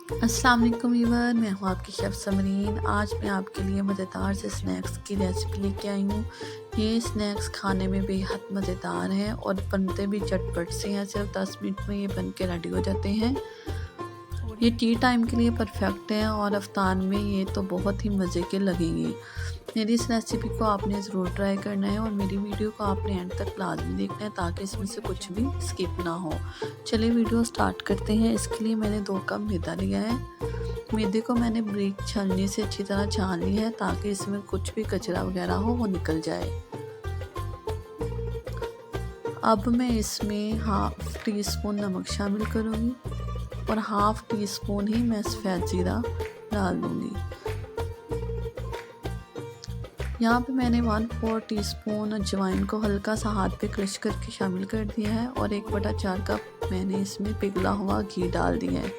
अस्सलाम वालेकुम व्यूअर, मैं हूँ आपकी शेफ़ समरीन। आज मैं आपके लिए मज़ेदार से स्नैक्स की रेसिपी लेके आई हूँ। ये स्नैक्स खाने में बेहद मज़ेदार हैं और बनते भी झटपट से हैं। सिर्फ 10 मिनट में ये बन के रेडी हो जाते हैं। ये टी टाइम के लिए परफेक्ट है और अफ्तार में ये तो बहुत ही मज़े के लगेंगे। मेरी इस रेसिपी को आपने ज़रूर ट्राई करना है और मेरी वीडियो को आपने एंड तक लाजमी देखना है ताकि इसमें से कुछ भी स्किप ना हो। चलिए वीडियो स्टार्ट करते हैं। इसके लिए मैंने 2 कप मैदा लिया है। मैदे को मैंने बारीक छलनी से अच्छी तरह छान लिया है ताकि इसमें कुछ भी कचरा वगैरह हो वो निकल जाए। अब मैं इसमें हाफ़ टी स्पून नमक शामिल करूँगी और हाफ़ टी स्पून ही मैं सफ़ेद ज़ीरा डाल दूँगी। यहाँ पे मैंने 1/4 टीस्पून अजवाइन को हल्का सा हाथ पे क्रश करके शामिल कर दिया है और 1/4 कप मैंने इसमें पिघला हुआ घी डाल दिया है।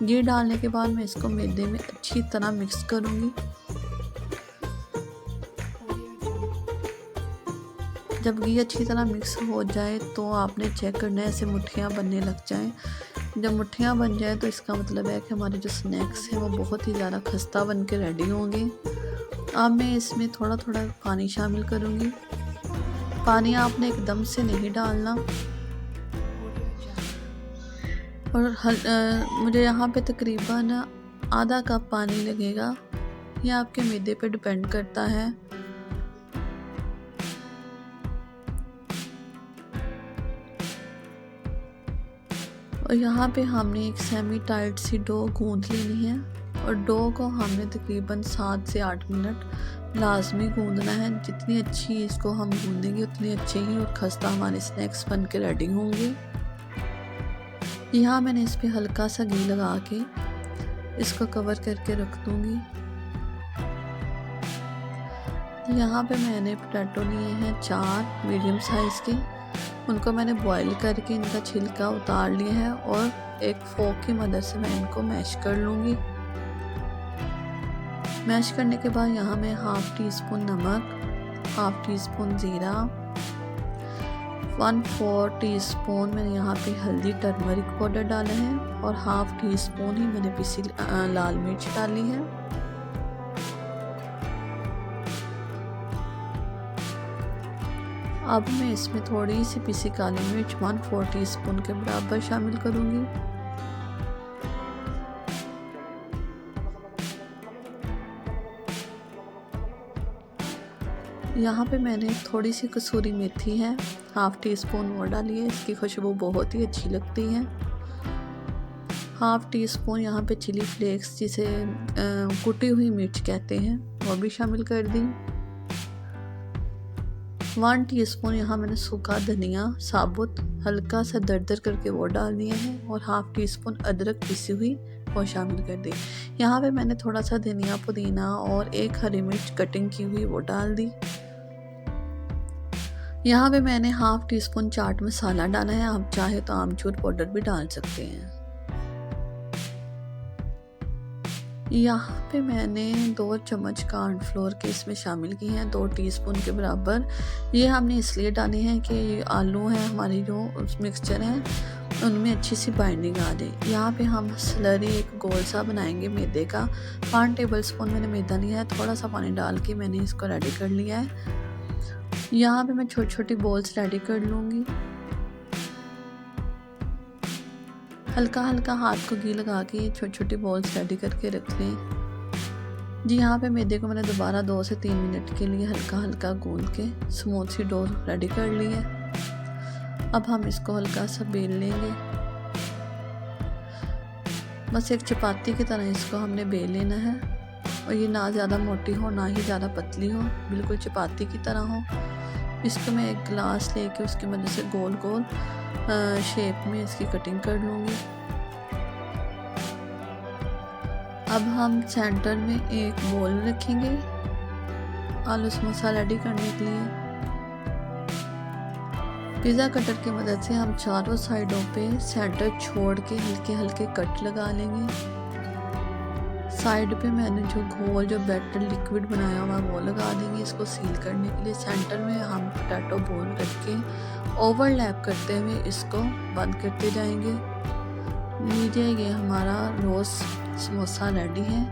घी डालने के बाद मैं इसको मैदे में अच्छी तरह मिक्स करूँगी। जब घी अच्छी तरह मिक्स हो जाए तो आपने चेक करना है ऐसे मुट्ठियाँ बनने लग जाएं। जब मुट्ठियाँ बन जाए तो इसका मतलब है कि हमारे जो स्नैक्स हैं वो बहुत ही ज़्यादा खस्ता बन के रेडी होंगे। अब मैं इसमें थोड़ा थोड़ा पानी शामिल करूँगी। पानी आपने एकदम से नहीं डालना और मुझे यहाँ पे तकरीबन आधा कप पानी लगेगा। यह आपके मैदे पे डिपेंड करता है। और यहाँ पे हमने एक सेमी टाइट सी डो गूंद लेनी है और डो को हमने तकरीबन 7 से 8 मिनट लाजमी गूंदना है। जितनी अच्छी इसको हम गूंदेंगे उतनी अच्छे ही और खस्ता हमारे स्नैक्स बन के रेडी होंगे। यहाँ मैंने इस पर हल्का सा घी लगा के इसको कवर करके रख दूँगी। यहाँ पे मैंने पोटैटो लिए हैं 4 मीडियम साइज़ के। उनको मैंने बॉईल करके इनका छिलका उतार लिया है और एक फोक की मदद से मैं इनको मैश कर लूँगी। मैश करने के बाद यहाँ मैं हाफ़ टी स्पून नमक, हाफ़ टी स्पून ज़ीरा, 1/4 टीस्पून मैंने यहाँ पे हल्दी टर्मरिक पाउडर डाला है और हाफ़ टी स्पून ही मैंने पिसी लाल मिर्च डाली है। अब मैं इसमें थोड़ी सी पिसी काली मिर्च 1/4 टीस्पून के बराबर शामिल करूँगी। यहाँ पे मैंने थोड़ी सी कसूरी मेथी है, हाफ़ टी स्पून वो डाली है। इसकी खुशबू बहुत ही अच्छी लगती है। हाफ़ टी स्पून यहाँ पे चिली फ्लेक्स जिसे कुटी हुई मिर्च कहते हैं वो भी शामिल कर दी। 1 टीस्पून यहाँ मैंने सूखा धनिया साबुत हल्का सा दरदर करके वो डाल दिया है और हाफ़ टी स्पून अदरक पिसी हुई वो शामिल कर दी। यहाँ पे मैंने थोड़ा सा धनिया पुदीना और एक हरी मिर्च कटिंग की हुई वो डाल दी। यहाँ पे मैंने half tea spoon chaat masala डाला है। आप चाहे तो आमचूर पाउडर भी डाल सकते हैं। यहाँ पे मैंने 2 चम्मच कॉर्नफ्लोर के इसमें शामिल की हैं, 2 टीस्पून के बराबर। ये हमने इसलिए डाले हैं कि ये आलू हैं हमारी जो मिक्सचर हैं उनमें अच्छी सी बाइंडिंग आ जाए। यहाँ पे हम स्लरी एक गोल सा बनाएंगे मैदे का। 5 टेबलस्पून मैंने मैदा लिया है। थोड़ा सा पानी डाल के मैंने इसको रेडी कर लिया है। यहाँ पे मैं छोटी छोटी बॉल्स रेडी कर लूँगी। हल्का हल्का हाथ को घी लगा के छोटी छोटी बॉल्स रेडी करके रख लें। जी यहाँ पे मैदे को मैंने दोबारा 2 से 3 मिनट के लिए हल्का हल्का गूंद के स्मूथ सी डो रेडी कर ली है। अब हम इसको हल्का सा बेल लेंगे। बस एक चपाती की तरह इसको हमने बेल लेना है और ये ना ज़्यादा मोटी हो ना ही ज़्यादा पतली हो, बिल्कुल चपाती की तरह हो। इसको मैं एक गिलास लेके उसकी मदद से गोल गोल शेप में इसकी कटिंग कर लूँगी। अब हम सेंटर में एक बोल रखेंगे आलू समोसा रेडी करने के लिए। पिज़्ज़ा कटर की मदद से हम चारों साइडों पे सेंटर छोड़ के हल्के हल्के कट लगा लेंगे। साइड पे मैंने जो बैटर लिक्विड बनाया हुआ वो लगा देंगे इसको सील करने के लिए। सेंटर में हम पोटैटो बॉल रख के ओवरलैप करते हुए इसको बंद करते जाएंगे। लीजिए ये हमारा रोस्ट समोसा रेडी है।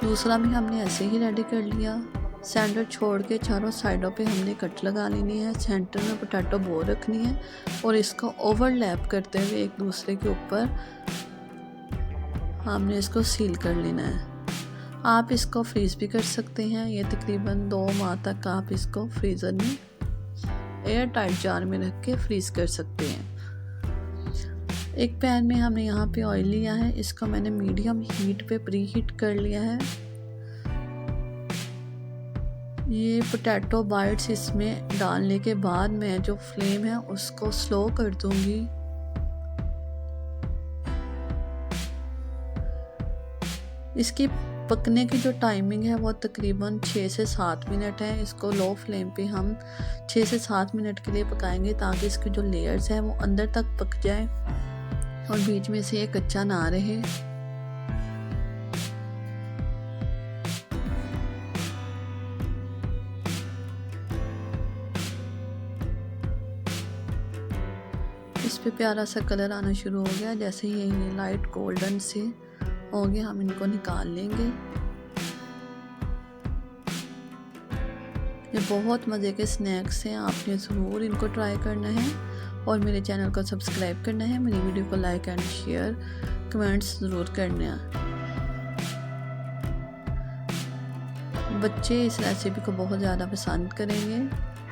दूसरा भी हमने ऐसे ही रेडी कर लिया। सेंटर छोड़ के चारों साइडों पे हमने कट लगा लेनी है। सेंटर में पोटैटो बॉल रखनी है और इसको ओवरलैप करते हुए एक दूसरे के ऊपर हमने इसको सील कर लेना है। आप इसको फ्रीज़ भी कर सकते हैं। ये तकरीबन 2 माह तक आप इसको फ्रीज़र में एयर टाइट जार में रख के फ्रीज़ कर सकते हैं। एक पैन में हमने यहाँ पे ऑयल लिया है। इसको मैंने मीडियम हीट पे प्री हीट कर लिया है। ये पोटैटो बाइट्स इसमें डालने के बाद मैं जो फ्लेम है उसको स्लो कर दूंगी। इसकी पकने की जो टाइमिंग है वो तकरीबन 6 से 7 मिनट है। इसको लो फ्लेम पे हम 6 से 7 मिनट के लिए पकाएंगे ताकि इसकी जो लेयर्स है वो अंदर तक पक जाए और बीच में से ये कच्चा ना रहे। इस पे प्यारा सा कलर आना शुरू हो गया। जैसे ही ये लाइट गोल्डन से हो गया हम इनको निकाल लेंगे। ये बहुत मज़े के स्नैक्स हैं, आपने ज़रूर इनको ट्राई करना है और मेरे चैनल को सब्सक्राइब करना है। मेरी वीडियो को लाइक एंड शेयर कमेंट्स ज़रूर करना। बच्चे इस रेसिपी को बहुत ज़्यादा पसंद करेंगे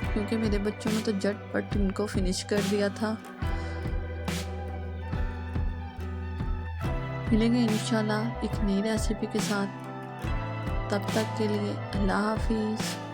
क्योंकि मेरे बच्चों ने तो झटपट इनको फिनिश कर दिया था। मिलेंगे इंशाल्लाह एक नई रेसिपी के साथ। तब तक के लिए अल्लाह हाफिज़।